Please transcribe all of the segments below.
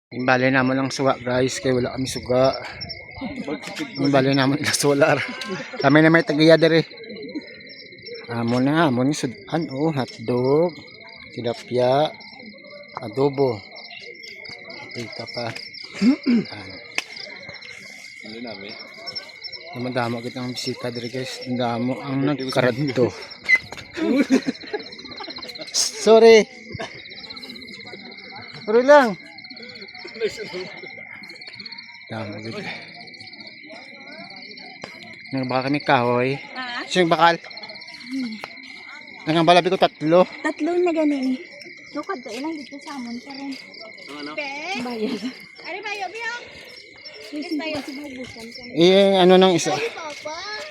Imbali naman ang suga guys, kaya wala kami suga. Imbali naman ang solar. Kami na may tagiya dere. Amo ni sudan, oh, hotdog, tilapia, adobo. Ika pa. Ano namin? Damo kitang bisita dere guys. Damo ang nagkaradto. Sorry. Sorry lang. Damo gid. Nagbaka kami kahoy. Sino bakal? Nangambalabi ko 3. 3 na ganin. Lukad to ilang dito sa amon karon. Ano? Bayad. Ari ba yo biyo? Ano nang isa?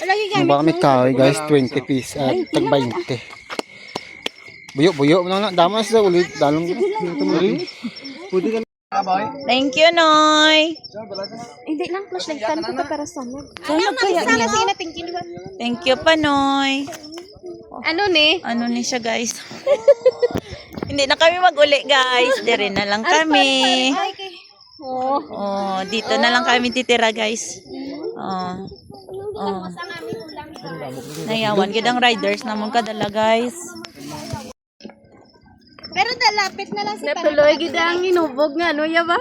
Lagi Nagbaka kami kahoy guys, 20 piece at tag 20. Buyo na damo sa ulit dalong. Pwede ka Thank you, Noy. Hindi lang flashlight tan ko para sunod. Sunod kaya niya. Thank you pa, Noy. Ano ni? Ano ni siya, guys? Hindi na kami mag-uli, guys. Dire na lang kami. Oh, dito na lang kami titira, guys. Oh. Nayawan gidang riders namon kadala, guys. Pero dalapit na lang si Natuloy gid ang inubog nga ano ya ba?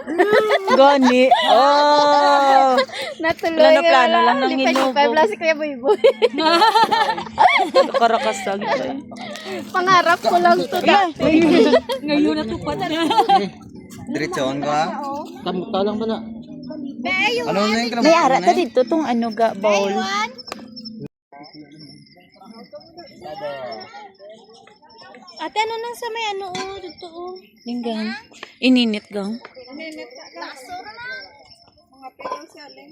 Gani. Oh. Natuloy. Plano lang nang inubog. Plus si Kuya Boyboy. Karakas lagi. Pangarap ko lang to dati. Ngayon natupad na. Diretsoon ko ha? Tamuta lang ba na? Ano na yung May ara ta dito tong ano ga bowl. Ate, ano nang sa may ano dito Linggang. Ininit gang. Lasura na. Mga pero si Aleng.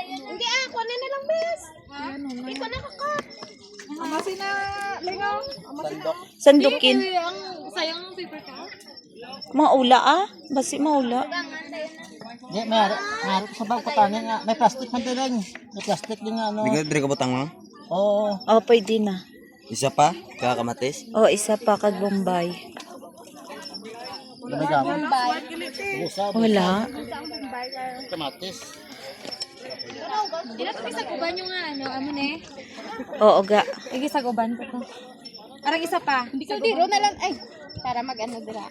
Hindi kunin na lang bes. Ikaw na kakap. Amasin na lingaw. Sandukin. Ang sayang paper ka. Maula ah. Basi maula. Di, may harap sa bag patanin nga. May plastic man din. May plastic din nga ano. Di ko butang mo? Oo. Oh, pwede na. Isa pa? Kakamatis? Oh, isa pa kag Bombay. Ganagamon. Wala. Kamatis. Hindi na sa guban yung ano ne. Oo ga. Igi sa guban ko to. Arang isa pa. So diro na lang ay para mag-ano dira.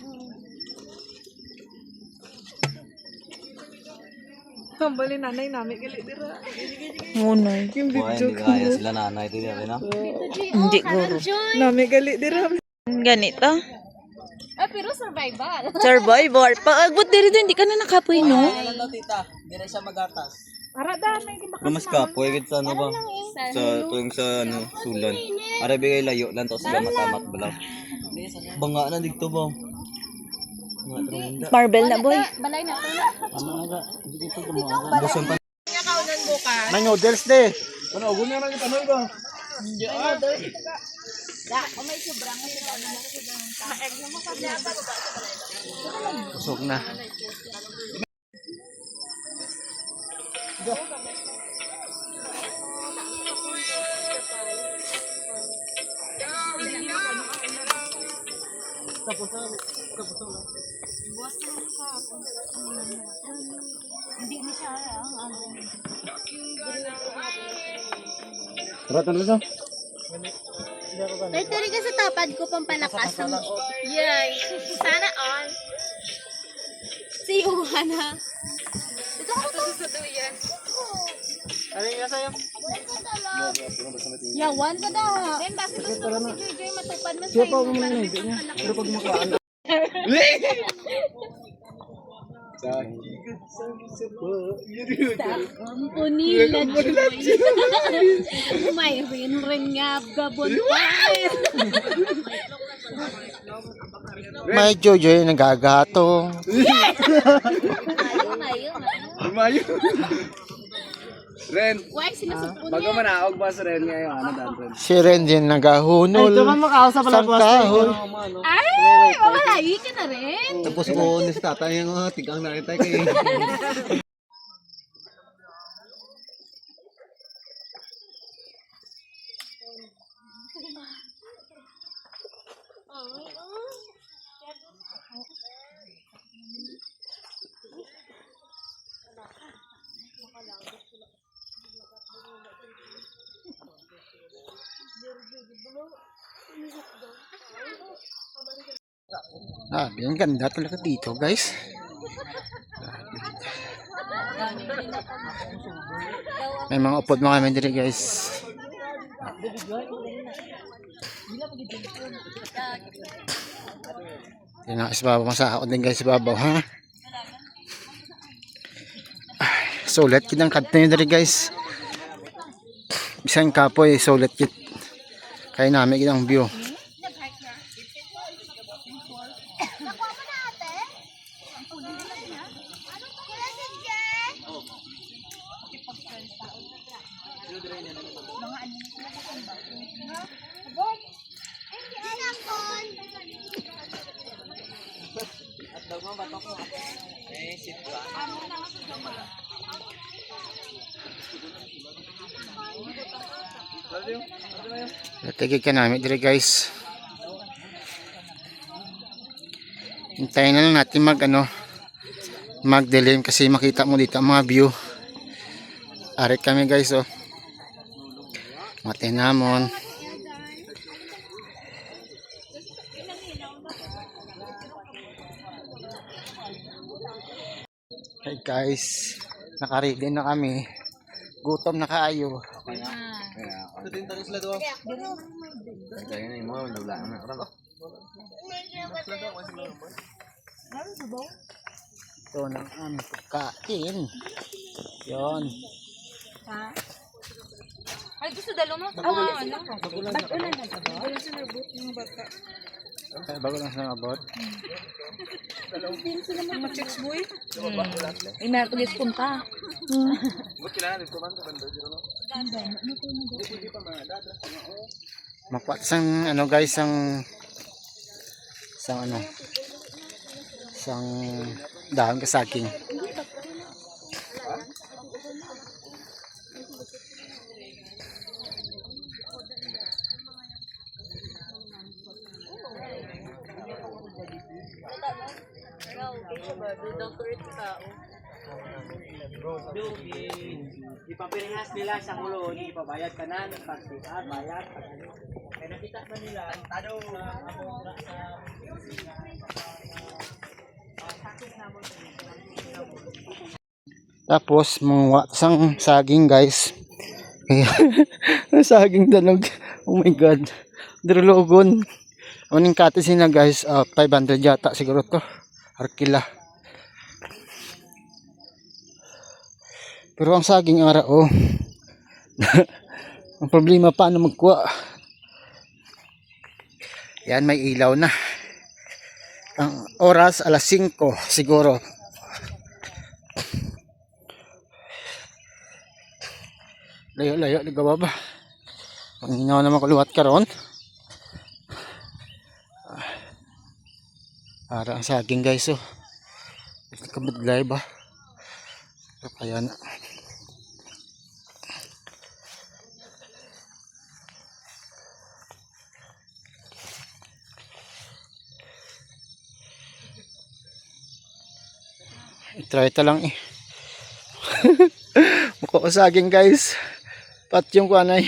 Kambali nanay namin gali dira. Ngunay. Buhay, hindi kaya sila nanay ito yun, no? Hindi guro. Nami gali dira. Ganito. Ah, pero survival. Survivor. Paagbot diri din di ka na nakapoy no. Alam daw tita, hindi siya magatas. Para da may Mas kapoy, sa ano ba? Sa tuwing sa ano, sulan. Ara bigay layo lang to sila matamat ba lang. Banga na dito ba? Marble na boy. Balay na to. Buson pa. May noodles de. Ano, ugon na lang yung panoy ba? Busog na. Ratan dito. Tari ka sa tapad ko pampalakas ng loob. Yay! Sana all. Si Juana. Ito ko to sa duyan. Ano yung sa'yo? Yawan ka daw. Then bakit gusto mo si Joy matupad mo Siya pa kung hindi niya. Pero pag makaan. Unila Joy. May rin nga gabon pa. May Jojo nagagatong. Lumayo. Ren, Why sinasupon bago niya? manaog ba sa Ren ngayon, ano dan Ren? Si Ren din nagahunol. Ay, tuman makausap pala po. Ay, mamalayi ka na rin. Tapos ko ni sa tatay yung tigang nakita kay. Ang ganda talaga dito guys. May mga upod mga kami dito guys. Yan ang isbabaw, masakot din guys ibabaw ha. Sulit kitang kadto nyo dito guys. Bisan kapoy sulit kit. Kaya namin kitang view. Tigil ka namin dire guys. Hintayin na lang natin mag-dilim kasi makita mo dito ang mga view. Arit kami guys oh. Mga tinamon. Hey guys, nakaready na kami. Gutom na kaayo. Ito na ang aming pagkain. Yon. Ay, gusto dalo mo? Ano? Ba't ulan na ba? Bago sa nabot ng bata. Bago lang sa abot. Mag-checks boy? Ay, meron ko guys punta. Makuha sang guys, sang dahon ka saging. Ipapiringas nila sa ulo, hindi ipabayad ka na, pagsikat, bayad, kaya nakita ba nila, tado, Tapos mga sang saging guys. Saging danog. Oh my god. Drologon. Uning kati sina guys, 500 yata siguro to. Arkila. Pero ang saging ara oh. Ang problema paano magkuha. Yan may ilaw na. Ang oras alas 5 siguro. Layo-layo ligawa ba? Ang hinaw naman kuluwat karon. Ara ang saging guys oh. Kabudlay ba? So, kaya na. I-try ito lang eh. Mukha ko saging guys. Pat yung kuanay.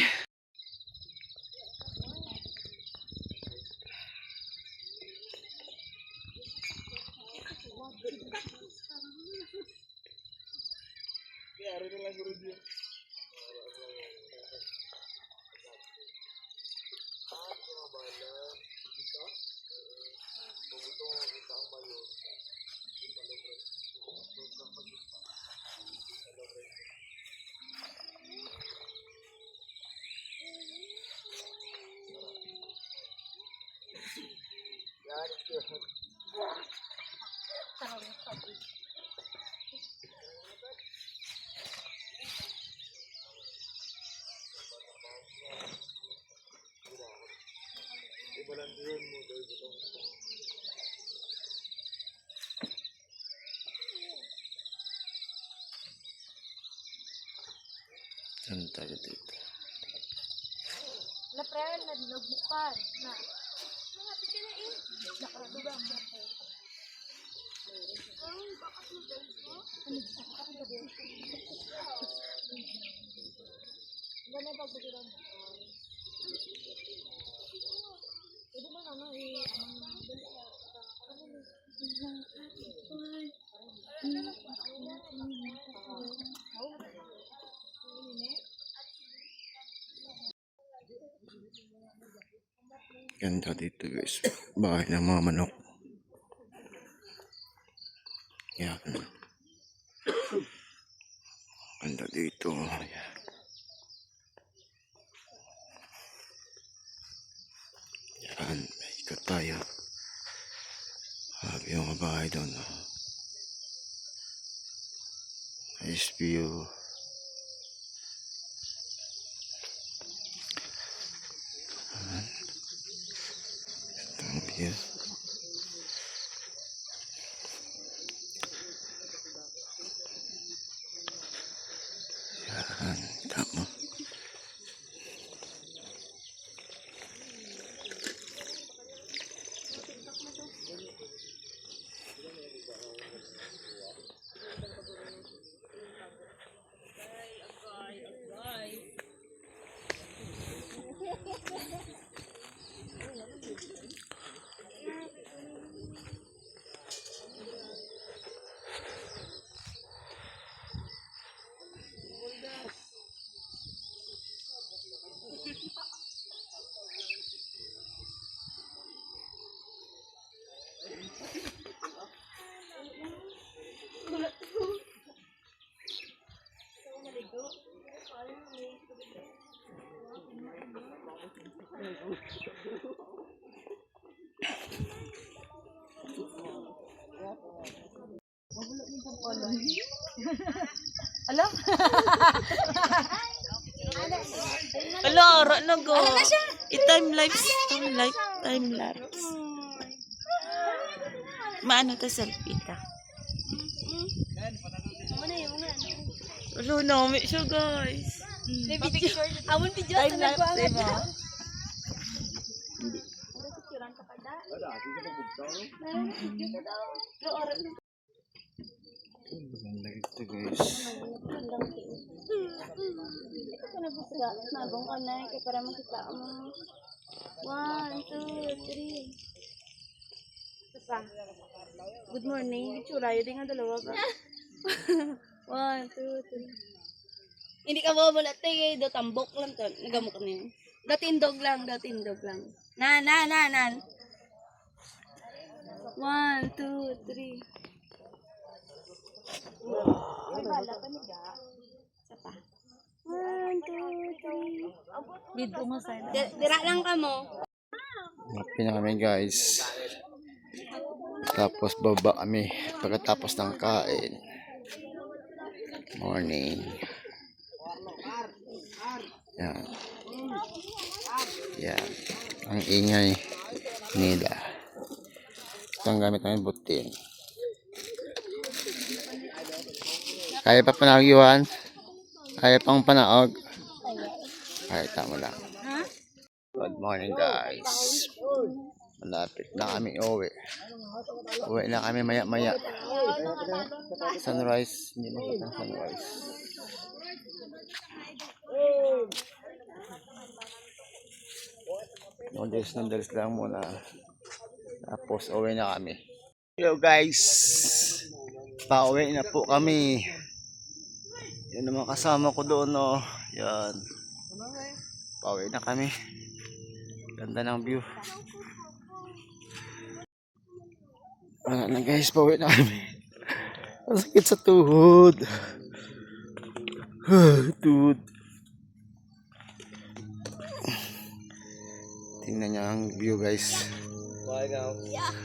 Santa dito. Laprel na dinagbukan na. Mga pikina eh. Nakaradugang dito. Ay, baka po guys mo? Gana pagbagilan. Pwede mo ano eh. Ganda dito guys. Bahay ng mga manok. Yan. Ganda dito. Yan. Yan. May ikot tayo. Habi yung mga bahay doon. Nice view. Itong view. Yan. Tama. Ala, ara na go. I-time lapse. Time lapse. Maano to selfie ka? Ala, nami siya guys. Amon video Time lapse, diba? Ganda dito guys. Nagong ka na kay para makita mo. 1, 2, 3. Sapa. Good morning. Itsura yun din nga dalawa ba? 1, 2, 3. Hindi ka ba malate do tambok lang to. Nagamok ka niyo. Datindog lang. Nan. 1, 2, 3. May bala pa ni ga. Sapa. 1, 2, 3. Dito mo sa Dira lang ka mo. Happy na kami guys. Tapos baba kami pagkatapos ng kain. Morning. Yan. Yan. Ang ingay nila. Ito ang gamit namin butin. Kaya pa panagiwan? Kaya pang panaog? Kaya tama lang. Good morning guys. Malapit na kami uwi. Uwi na kami maya-maya. Sunrise. Hindi makita ang sunrise. Noodles lang muna. Tapos uwi na kami. Hello guys. Pauwi na po kami. Yan naman kasama ko doon, no. Yan. Pauwi na kami. Ganda ng view. Wala na guys, pauwi na kami. Ang sakit sa tuhod. Tuhod. Tingnan niyo ang view guys.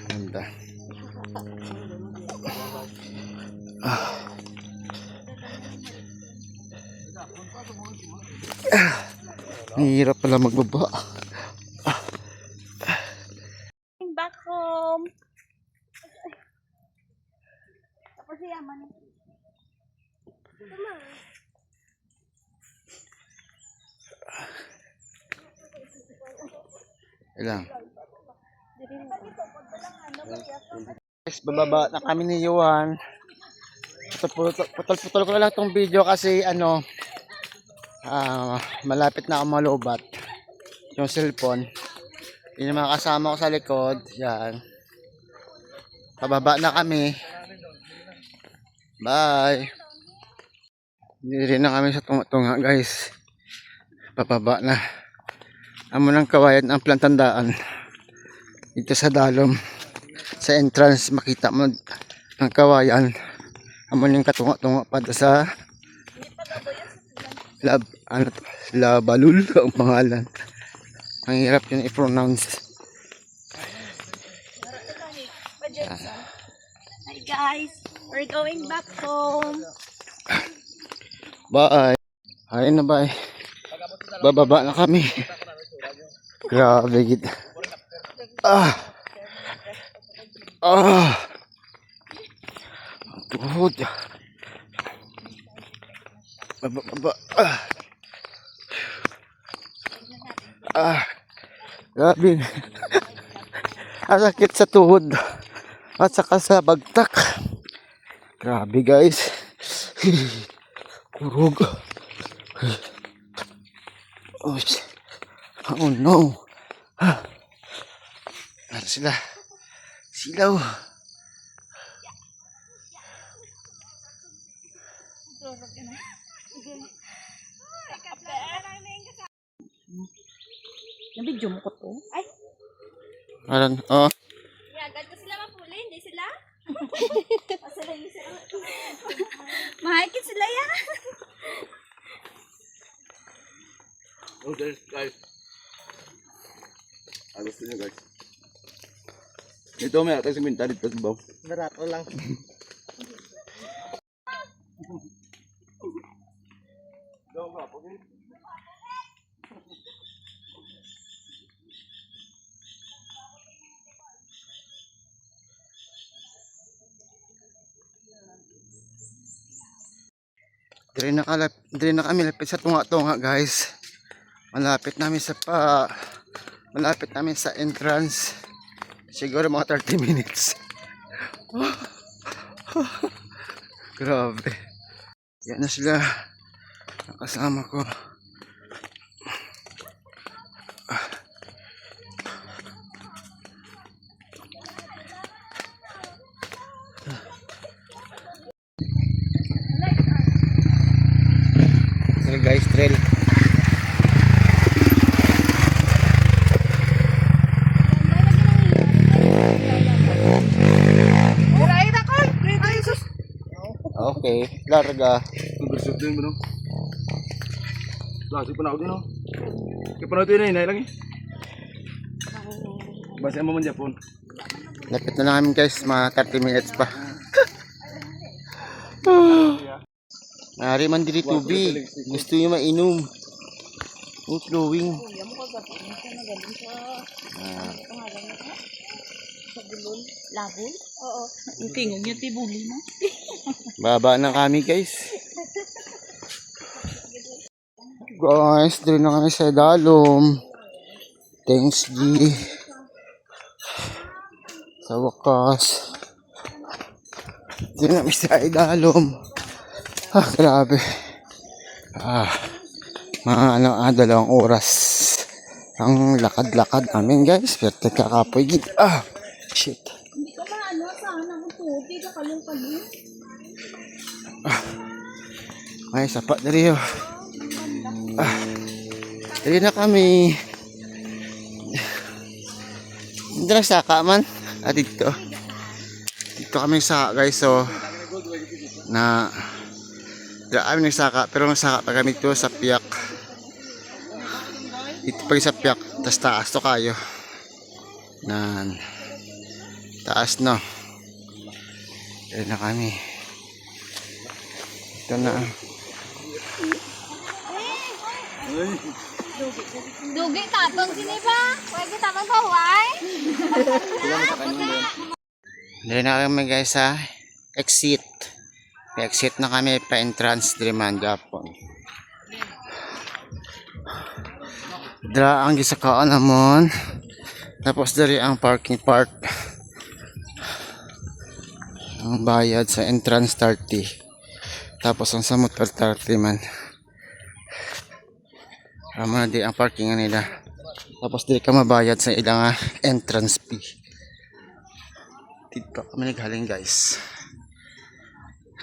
Ganda. Hirap pala magbaba. Back home. Tapos yaman. Ilang. Guys, bababa na kami ni Yuan. Putol-putol ko lang tong video kasi ano, malapit na ako malubat yung cellphone. Yung mga kasama ko sa likod, yan. Pababa na kami. Bye. Hindi rin na kami sa tunga guys. Pababa na. Amo ng kawayan ang plantandaan. Dito sa Dalom. Sa entrance makita mo ang kawayan. Amo yung katunga-tunga pa sa Labalul ang pangalan. Ang hirap yun i-pronounce. Hi guys, we're going back home. Bye. Ayun na bye. Bababa na kami. Grabe gid. Ah. Ah. Ang tuhod. Baba. Ah. Ah. Grabe. Ang sakit sa tuhod. At saka sa bagtak. Grabe guys. Kurog. Oh, oh no. Ano sila? Silaw. Nabidyo mo ko to. Ay, Aran, oh. Agad ko sila mapuli, hindi sila? Mahakit sila yan. Oh guys. Gusto nyo guys. Ito may atay sa minta dito sa baw. Barato lang. Dire na kami lapit sa tunga-tunga guys. Malapit namin sa entrance. Siguro mga 30 minutes. Grabe. Yan na sila. Nakasama ko. Guys, trail. Okay, larga. Bersut din mo no. Lagi pa na ako din no. Kaya pa na ito yun lang eh. Basta mo man Japon. Lapit na namin guys, mga 30 minutes pa. Nari man diri tubig. Gusto nyo mainom. Ang flowing. labon? Oo. Yung tingog niya tibuli na. Baba na kami guys. Guys, dito na kami sa Dalom. Thanks G. Sa wakas. Dito na kami sa Dalom. Ah, grabe. Mga 2 oras. Ang lakad-lakad namin guys. Pero kakapoy gid. Shit. Hindi ka maano, sana mo tubig, kakalong-kalong. Ay, sapat na rin yun. Dali na kami. Hindi na saka man. Dito. Dito kami sa guys. So, dito kami nagsaka. Pero nagsaka pa kami dito sa piyak. Dito pa sa piyak. Tapos taas to kayo. Taas no. Dali na kami. Ito na. Dugi tapang sini ba? Pwede tapang pa huway? Dali na kami guys sa exit. Exit na kami pa entrance Driman Japon. Dra ang gisakaan namon. Tapos dari ang parking part. Ang bayad sa entrance 30. Tapos ang sa motor 30 man. Na di ang parking nila. Tapos di ka mabayad sa ilang entrance fee. Dito kami naghaling guys.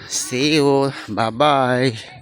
See you. Bye bye.